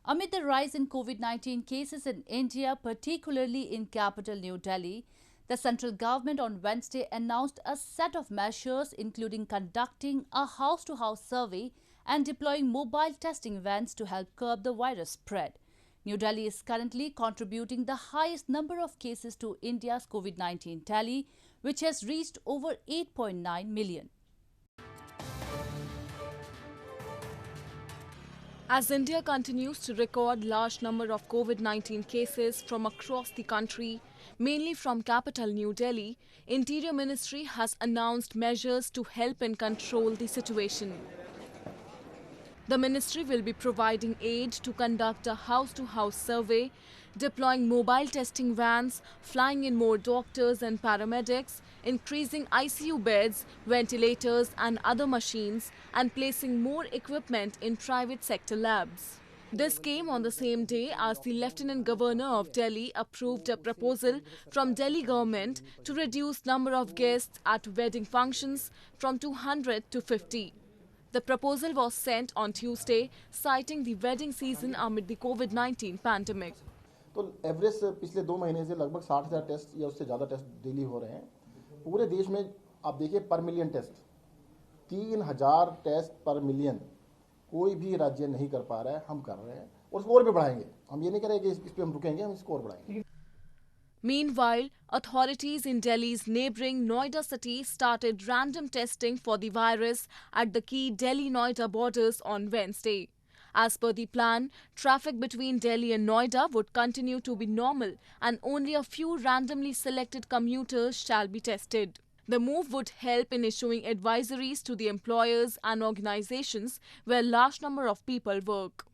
Amid the rise in COVID-19 cases in India, particularly in capital New Delhi, the central government on Wednesday announced a set of measures including conducting a house-to-house survey and deploying mobile testing vans to help curb the virus spread. New Delhi is currently contributing the highest number of cases to India's COVID-19 tally, which has reached over 8.9 million. As India continues to record large number of COVID-19 cases from across the country, mainly from capital New Delhi, Interior Ministry has announced measures to help and control the situation. The ministry will be providing aid to conduct a house-to-house survey, deploying mobile testing vans, flying in more doctors and paramedics, increasing ICU beds, ventilators and other machines, and placing more equipment in private sector labs. This came on the same day as the Lieutenant Governor of Delhi approved a proposal from Delhi government to reduce number of guests at wedding functions from 200 to 50. The proposal was sent on Tuesday, citing the wedding season amid the COVID-19 pandemic. तो average पिछले 2 महीने से लगभग 60,000 test या उससे ज़्यादा test daily हो रहे हैं। पूरे देश में आप देखिए पर मिलियन टेस्ट 3,000 टेस्ट पर मिलियन कोई भी राज्य नहीं कर पा रहा है, हम कर रहे हैं और उसको और भी बढ़ाएंगे। हम ये नहीं करेंगे कि इस पे हम रुकेंगे, हम इसको और बढ़ाएंगे। Meanwhile, authorities in Delhi's neighbouring Noida city started random testing for the virus at the key Delhi-Noida borders on Wednesday. As per the plan, traffic between Delhi and Noida would continue to be normal and only a few randomly selected commuters shall be tested. The move would help in issuing advisories to the employers and organizations where large number of people work.